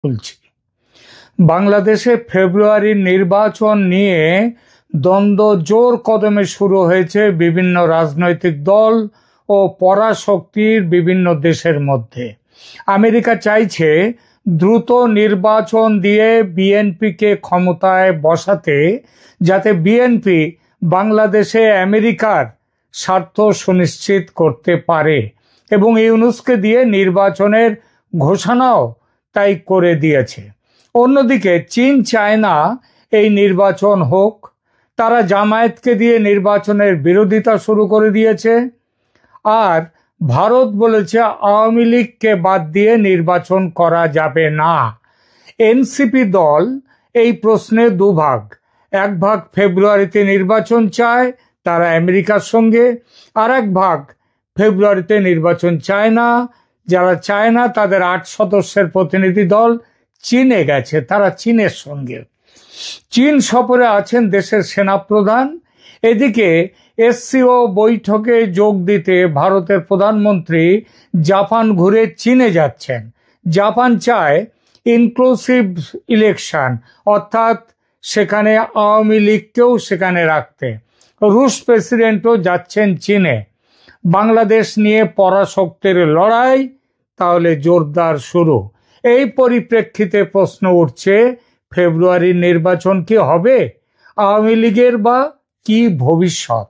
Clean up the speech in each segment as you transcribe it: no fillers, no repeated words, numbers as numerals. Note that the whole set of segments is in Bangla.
খুলছি। বাংলাদেশে ফেব্রুয়ারির নির্বাচন নিয়ে দ্বন্দ্ব জোর কদমে শুরু হয়েছে বিভিন্ন রাজনৈতিক দল ও পরাশক্তির বিভিন্ন দেশের মধ্যে। আমেরিকা চাইছে দ্রুত নির্বাচন দিয়ে বিএনপিকে ক্ষমতায় বসাতে, যাতে বিএনপি বাংলাদেশে আমেরিকার স্বার্থ সুনিশ্চিত করতে পারে, এবং ইউনূসকে দিয়ে নির্বাচনের ঘোষণাও তাই করে দিয়েছে। অন্যদিকে চীন চায় না এই নির্বাচন হোক। তারা জামায়াতকে দিয়ে নির্বাচনের বিরোধিতা শুরু করে দিয়েছে। আর ভারত বলেছে আওয়ামী লীগকে বাদ দিয়ে নির্বাচন করা যাবে না। এনসিপি দল এই প্রশ্নে দুভাগ। এক ভাগ ফেব্রুয়ারিতে নির্বাচন চায়, তারা আমেরিকার সঙ্গে। আর এক ভাগ ফেব্রুয়ারিতে নির্বাচন চায় না। যারা চায় না তাদের 8 সদস্যের প্রতিনিধি দল চীনে গেছে, তারা চীনের সঙ্গে। চীন সফরে আছেন দেশের সেনাপ্রধান। এদিকে এসসিও বৈঠকে যোগ দিতে ভারতের প্রধানমন্ত্রী জাপান ঘুরে চীনে যাচ্ছেন। জাপান চায় ইনক্লুসিভ ইলেকশন, অর্থাৎ সেখানে আওয়ামী লীগকেও সেখানে রাখতে। রুশ প্রেসিডেন্টও যাচ্ছেন চীনে। বাংলাদেশ নিয়ে পরাশক্তির লড়াই তাহলে জোরদার শুরু। এই পরিপ্রেক্ষিতে প্রশ্ন উঠছে, ফেব্রুয়ারির নির্বাচন কি হবে? আওয়ামী লীগের বা কি ভবিষ্যৎ?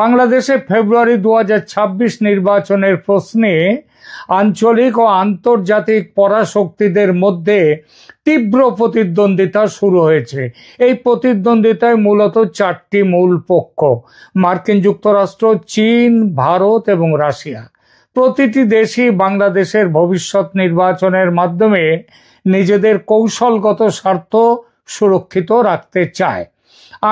বাংলাদেশে ফেব্রুয়ারি 2026 নির্বাচনের প্রশ্নে আঞ্চলিক ও আন্তর্জাতিক পরাশক্তিদের মধ্যে তীব্র প্রতিদ্বন্দ্বিতা শুরু হয়েছে। এই প্রতিদ্বন্দ্বিতায় মূলত 4টি মূল পক্ষ: মার্কিন যুক্তরাষ্ট্র, চীন, ভারত এবং রাশিয়া। প্রতিটি দেশই বাংলাদেশের ভবিষ্যৎ নির্বাচনের মাধ্যমে নিজেদের কৌশলগত স্বার্থ সুরক্ষিত রাখতে চায়।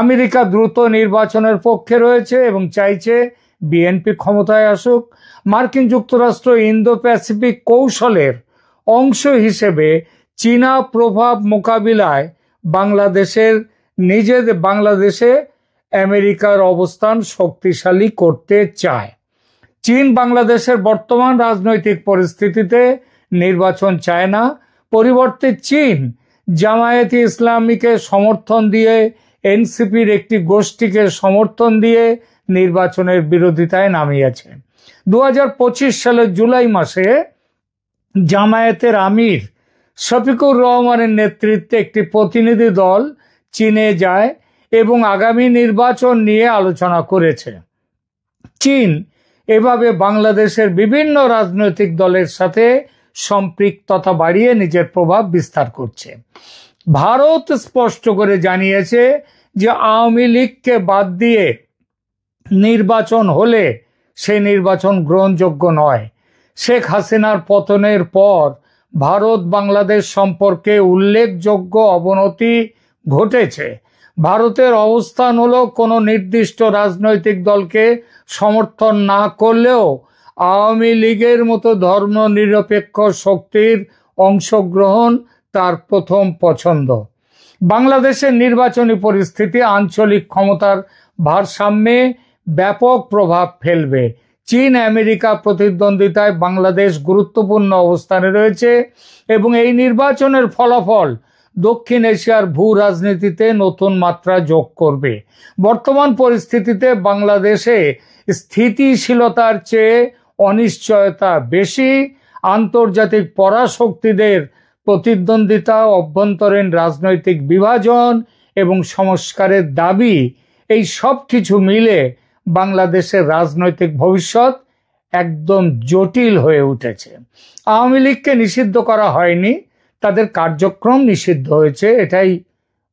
আমেরিকা দ্রুত নির্বাচনের পক্ষে রয়েছে এবং চাইছে বিএনপি ক্ষমতায় আসুক। মার্কিন যুক্তরাষ্ট্র ইন্দো প্যাসিফিক কৌশলের অংশ হিসেবে চীনা প্রভাব মোকাবিলায় বাংলাদেশে আমেরিকার অবস্থান শক্তিশালী করতে চায়। চীন বাংলাদেশের বর্তমান রাজনৈতিক পরিস্থিতিতে নির্বাচন চায় না। পরিবর্তে চীন জামায়াতে ইসলামীকে সমর্থন দিয়ে, এনসিপির একটি গোষ্ঠীকে সমর্থন দিয়ে নির্বাচনের বিরোধিতায় নামিয়েছে। 2025 সালের জুলাই মাসে জামায়াতের আমির শফিকুর রহমানের নেতৃত্বে একটি প্রতিনিধি দল চীনে যায় এবং আগামী নির্বাচন নিয়ে আলোচনা করেছে। চীন এভাবে বাংলাদেশের বিভিন্ন রাজনৈতিক দলের সাথে সম্পৃক্ততা বাড়িয়ে নিজের প্রভাব বিস্তার করছে। ভারত স্পষ্ট করে জানিয়েছে যে আওয়ামী লীগকে বাদ দিয়ে নির্বাচন হলে সেই নির্বাচন গ্রহণযোগ্য নয়। শেখ হাসিনার পতনের পর ভারত বাংলাদেশ সম্পর্কে উল্লেখযোগ্য অবনতি ঘটেছে। ভারতের অবস্থান হলো কোনো নির্দিষ্ট রাজনৈতিক দলকে সমর্থন না করলেও আওয়ামী লীগের মতো ধর্মনিরপেক্ষ শক্তির অংশগ্রহণ তার প্রথম পছন্দ। বাংলাদেশের নির্বাচনী পরিস্থিতি আঞ্চলিক ক্ষমতার ভারসাম্যে ব্যাপক প্রভাব ফেলবে। চীন আমেরিকা প্রতিদ্বন্দ্বিতায় বাংলাদেশ গুরুত্বপূর্ণ অবস্থানে রয়েছে এবং এই নির্বাচনের ফলাফল দক্ষিণ এশিয়ার ভূ রাজনীতিতে নতুন মাত্রা যোগ করবে। বর্তমান পরিস্থিতিতে বাংলাদেশে স্থিতিশীলতার চেয়ে অনিশ্চয়তা বেশি। আন্তর্জাতিক পরাশক্তিদের প্রতিদ্বন্দ্বিতা, অভ্যন্তরীণ রাজনৈতিক বিভাজন এবং সংস্কারের দাবি, এই সব কিছু মিলে বাংলাদেশের রাজনৈতিক ভবিষ্যৎ একদম জটিল হয়ে উঠেছে। আওয়ামী লীগকে নিষিদ্ধ করা হয়নি, তাদের কার্যক্রম নিষিদ্ধ হয়েছে, এটাই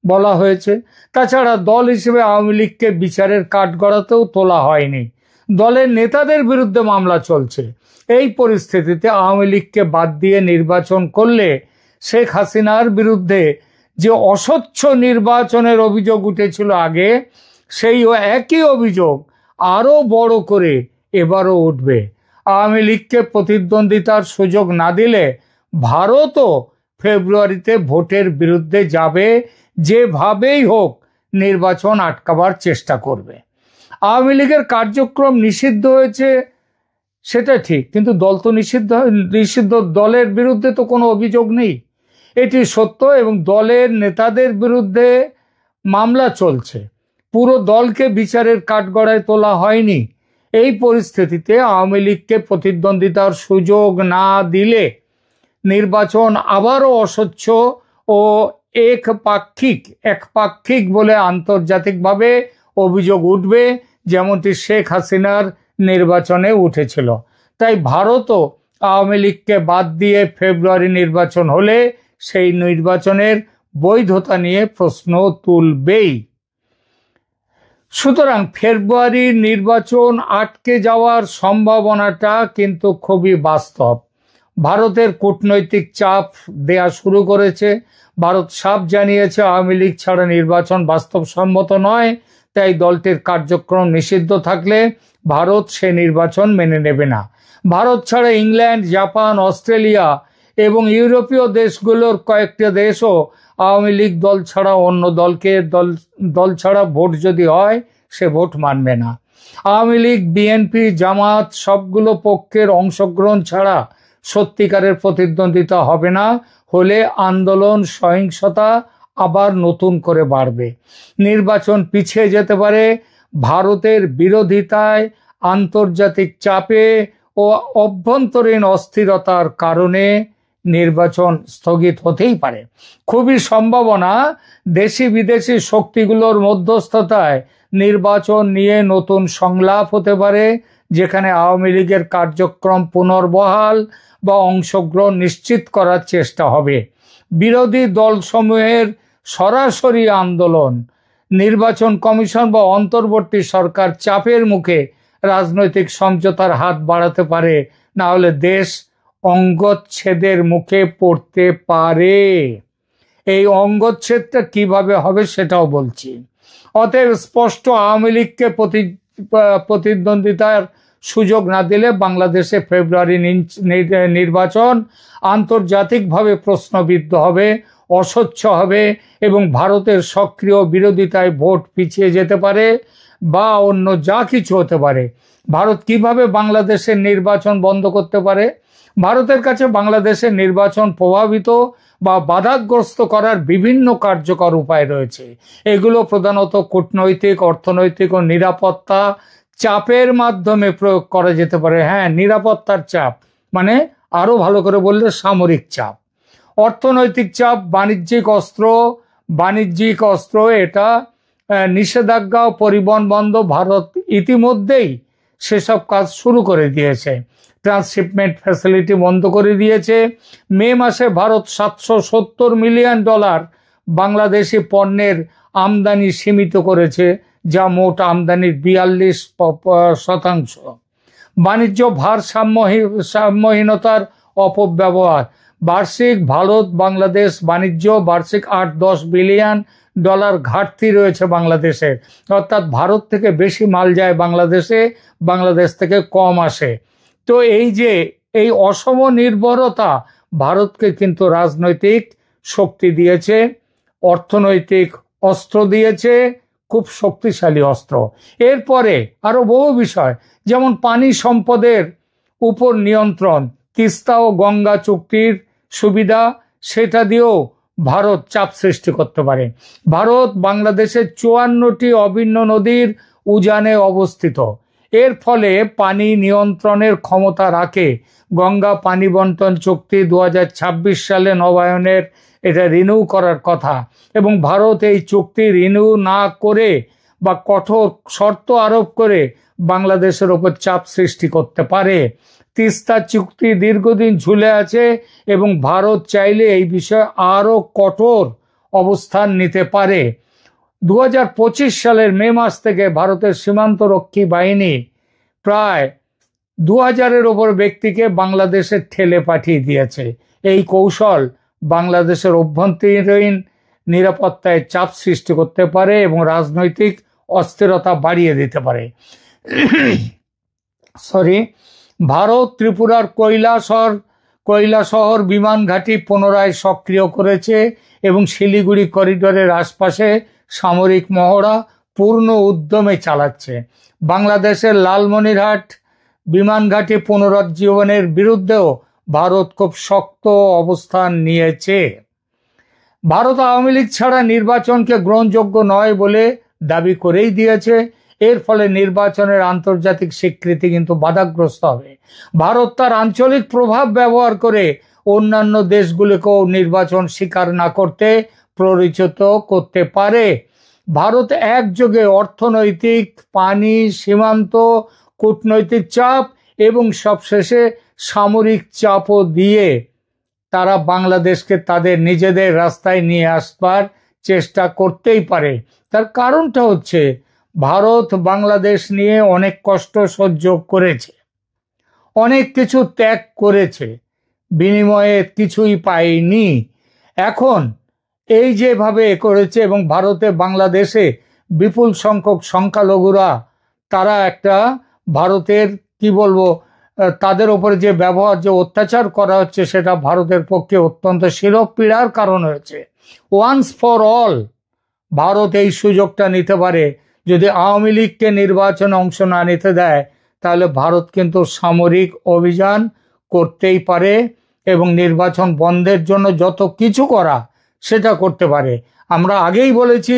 বলা হয়েছে। তাছাড়া দল হিসেবে আওয়ামী লীগকে বিচারের কাঠগড়াতেও তোলা হয়নি। দলের নেতাদের বিরুদ্ধে মামলা চলছে। এই পরিস্থিতিতে আওয়ামী লীগকে বাদ দিয়ে নির্বাচন করলে শেখ হাসিনার বিরুদ্ধে যে অস্বচ্ছ নির্বাচনের অভিযোগ উঠেছিল আগে, সেই একই অভিযোগ আরো বড় করে এবারও উঠবে। আওয়ামী লীগকে প্রতিদ্বন্দ্বিতার সুযোগ না দিলে ভারতও ফেব্রুয়ারিতে ভোটের বিরুদ্ধে যাবে, যেভাবেই হোক নির্বাচন আটকাবার চেষ্টা করবে। আওয়ামী লীগের কার্যক্রম নিষিদ্ধ হয়েছে সেটা ঠিক, কিন্তু দল তো নিষিদ্ধ দলের বিরুদ্ধে তো কোনো অভিযোগ নেই। এটি সত্য এবং দলের নেতাদের বিরুদ্ধে মামলা চলছে। পুরো দলকে বিচারের কাঠগড়ায় তোলা হয়নি। এই পরিস্থিতিতে আওয়ামী লীগকে প্রতিদ্বন্দ্বিতার সুযোগ না দিলে নির্বাচন আবারও অস্বচ্ছ ও একপাক্ষিক বলে আন্তর্জাতিকভাবে অভিযোগ উঠবে, যেমনটি শেখ হাসিনার নির্বাচনে উঠেছিল। তাই ভারতও আওয়ামী লীগকে বাদ দিয়ে ফেব্রুয়ারি নির্বাচন হলে সেই নির্বাচনের বৈধতা নিয়ে প্রশ্ন তুলবেই। সুতরাং ফেব্রুয়ারির নির্বাচন আটকে যাওয়ার সম্ভাবনাটা কিন্তু খুবই বাস্তব। ভারতের কূটনৈতিক চাপ দেয়া শুরু করেছে। ভারত সাফ জানিয়েছে আওয়ামী লীগ ছাড়া নির্বাচন বাস্তবসম্মত নয়, তাই দলটির কার্যক্রম নিষিদ্ধ থাকলে ভারত সে নির্বাচন মেনে নেবে না। ভারত ছাড়া ইংল্যান্ড, জাপান, অস্ট্রেলিয়া এবং ইউরোপীয় দেশগুলোর কয়েকটি দেশও আওয়ামী লীগ দল ছাড়া অন্য দল ছাড়া ভোট যদি হয় সে ভোট মানবে না। আওয়ামী লীগ, বিএনপি, জামাত সবগুলো পক্ষের অংশগ্রহণ ছাড়া সত্যিকারের প্রতিদ্বন্দ্বিতা হবে না। হলে আন্দোলন, সহিংসতা আবার নতুন করে বাড়বে। নির্বাচন পিছিয়ে যেতে পারে। ভারতের বিরোধিতায়, আন্তর্জাতিক চাপে ও অভ্যন্তরীণ অস্থিরতার কারণে নির্বাচন স্থগিত হতেই পারে। খুবই সম্ভাবনা দেশি বিদেশি শক্তিগুলোর মধ্যস্থতায় নির্বাচন নিয়ে নতুন সংলাপ হতে পারে, যেখানে আওয়ামী লীগের কার্যক্রম পুনর্বহাল বা অংশগ্রহণ নিশ্চিত করার চেষ্টা হবে। বিরোধী দলসমূহের সরাসরি আন্দোলন, নির্বাচন কমিশন বা অন্তর্বর্তী সরকার চাপের মুখে রাজনৈতিক সমঝোতার হাত বাড়াতে পারে, না হলে দেশ অঙ্গচ্ছেদের মুখে পড়তে পারে। এই অঙ্গচ্ছেদটা কিভাবে হবে সেটাও বলছি। অতএব স্পষ্ট আওয়ামী লীগকে প্রতিদ্বন্দ্বিতার সুযোগ না দিলে বাংলাদেশে ফেব্রুয়ারি নির্বাচন আন্তর্জাতিকভাবে প্রশ্নবিদ্ধ হবে, অস্বচ্ছ হবে এবং ভারতের সক্রিয় বিরোধিতায় ভোট পিছিয়ে যেতে পারে বা অন্য যা কিছু হতে পারে। ভারত কিভাবে বাংলাদেশের নির্বাচন বন্ধ করতে পারে? ভারতের কাছে বাংলাদেশের নির্বাচন প্রভাবিত বা বাধাগ্রস্ত করার বিভিন্ন কার্যকর উপায় রয়েছে। এগুলো প্রধানত কূটনৈতিক, অর্থনৈতিক ও নিরাপত্তা চাপের মাধ্যমে প্রয়োগ করা যেতে পারে। হ্যাঁ, নিরাপত্তার চাপ মানে আরো ভালো করে বললে সামরিক চাপ। অর্থনৈতিক চাপ, বাণিজ্যিক অস্ত্র এটা নিষেধাজ্ঞা ও পরিবহন বন্ধ। ভারত ইতিমধ্যেই সেসব কাজ শুরু করে দিয়েছে। ট্রান্সশিপমেন্ট ফ্যাসিলিটি বন্ধ করে দিয়েছে। মে মাসে ভারত $770 মিলিয়ন বাংলাদেশি পণ্যের আমদানি সীমিত করেছে, যা মোট আমদানির 42%। বাণিজ্য ভারসাম্যহীনতার অপব্যবহার। বার্ষিক ভারত বাংলাদেশ বাণিজ্য বার্ষিক $8-10 বিলিয়ন ঘাটতি রয়েছে বাংলাদেশের, অর্থাৎ ভারত থেকে বেশি মাল যায় বাংলাদেশে, বাংলাদেশ থেকে কম আসে। তো এই অসম নির্ভরতা ভারতকে কিন্তু রাজনৈতিক শক্তি দিয়েছে, অর্থনৈতিক অস্ত্র দিয়েছে, খুব শক্তিশালী অস্ত্র। এরপরে আরো বহু বিষয়, যেমন পানি সম্পদের উপর নিয়ন্ত্রণ, তিস্তা ও গঙ্গা চুক্তির সুবিধা, সেটা দিয়েও ভারত চাপ সৃষ্টি করতে পারে। ভারত বাংলাদেশের 54টি অভিন্ন নদীর উজানে অবস্থিত। এর ফলে পানি নিয়ন্ত্রণের ক্ষমতা রাখে। গঙ্গা পানি বন্টন চুক্তি 2026 সালে নবায়নের এটা রিনিউ করার কথা, এবং ভারত এই চুক্তি রিনিউ না করে বা কঠোর শর্ত আরোপ করে বাংলাদেশের ওপর চাপ সৃষ্টি করতে পারে। তিস্তা চুক্তি দীর্ঘদিন ঝুলে আছে এবং ভারত চাইলে এই বিষয়ে আরো কঠোর অবস্থান নিতে পারে। 2025 সালের মে মাস থেকে ভারতের সীমান্তরক্ষী বাহিনী প্রায় 2000-এর ওপর ব্যক্তিকে বাংলাদেশে ঠেলে পাঠিয়ে দিয়েছে। এই কৌশল বাংলাদেশের অভ্যন্তরীণ নিরাপত্তায় চাপ সৃষ্টি করতে পারে এবং রাজনৈতিক অস্থিরতা বাড়িয়ে দিতে পারে। ভারত ত্রিপুরার কৈলাসহর বিমান ঘাঁটি পুনরায় সক্রিয় করেছে এবং শিলিগুড়ি করিডোরের আশপাশে সামরিক মহড়া পূর্ণ উদ্যমে চালাচ্ছে। বাংলাদেশের লালমনিরহাট বিমান ঘাঁটি পুনরুজ্জীবনের বিরুদ্ধেও ভারত খুব শক্ত অবস্থান নিয়েছে। ভারত আওয়ামী লীগ ছাড়া নির্বাচনকে গ্রহণযোগ্য নয় বলে দাবি করেই দিয়েছে। এর ফলে নির্বাচনের আন্তর্জাতিক স্বীকৃতি কিন্তু বাধাগ্রস্ত হবে। ভারত তার আঞ্চলিক প্রভাব ব্যবহার করে অন্যান্য দেশগুলিকেও নির্বাচন স্বীকার না করতে প্ররোচিত করতে পারে। ভারত একযোগে অর্থনৈতিক, পানি, সীমান্ত, কূটনৈতিক চাপ এবং সবশেষে সামরিক চাপও দিয়ে তারা বাংলাদেশকে তাদের নিজেদের রাস্তায় নিয়ে আসবার চেষ্টা করতেই পারে। তার কারণটা হচ্ছে ভারত বাংলাদেশ নিয়ে অনেক কষ্ট সহ্য করেছে, অনেক কিছু ত্যাগ করেছে, বিনিময়ে কিছুই পায়নি। এখন এই যেভাবে করেছে এবং ভারতে বাংলাদেশে বিপুল সংখ্যক সংখ্যালঘুরা তারা একটা ভারতের কি বলবো তাদের উপরে যে ব্যবহার, যে অত্যাচার করা হচ্ছে সেটা ভারতের পক্ষে অত্যন্ত শিরোপীড়ার কারণ হয়েছে। ওয়ান্স ফর অল ভারত এই সুযোগটা নিতে পারে। যদি আওয়ামী লীগকে নির্বাচনে অংশ না নিতে দেয় তাহলে ভারত কিন্তু সামরিক অভিযান করতেই পারে এবং নির্বাচন বন্ধের জন্য যত কিছু করা সেটা করতে পারে। আমরা আগেই বলেছি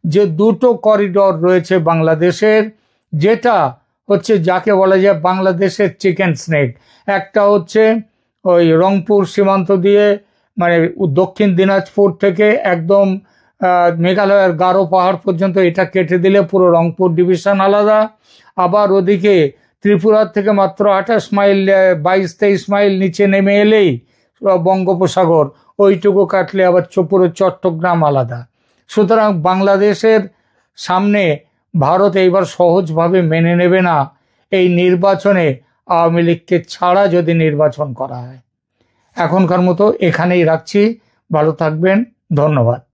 যে দুটো করিডোর রয়েছে বাংলাদেশের, যেটা হচ্ছে যাকে বলা যায় বাংলাদেশের চিকেন স্নেক। একটা হচ্ছে ওই রংপুর সীমান্ত দিয়ে, মানে দক্ষিণ দিনাজপুর থেকে একদম মেঘালয়ের গারো পাহাড় পর্যন্ত এটা কেটে দিলে পুরো রংপুর ডিভিশন আলাদা। আবার ওদিকে ত্রিপুরার থেকে মাত্র 28 মাইল 22-23 মাইল নিচে নেমে এলেই বঙ্গোপসাগর, ওইটুকু কাটলে আবার পুরো চট্টগ্রাম আলাদা। সুতরাং বাংলাদেশের সামনে ভারত এইবার সহজভাবে মেনে নেবে না এই নির্বাচনে আওয়ামী লীগকে ছাড়া যদি নির্বাচন করা হয়। এখনকার মতো এখানেই রাখছি। ভালো থাকবেন, ধন্যবাদ।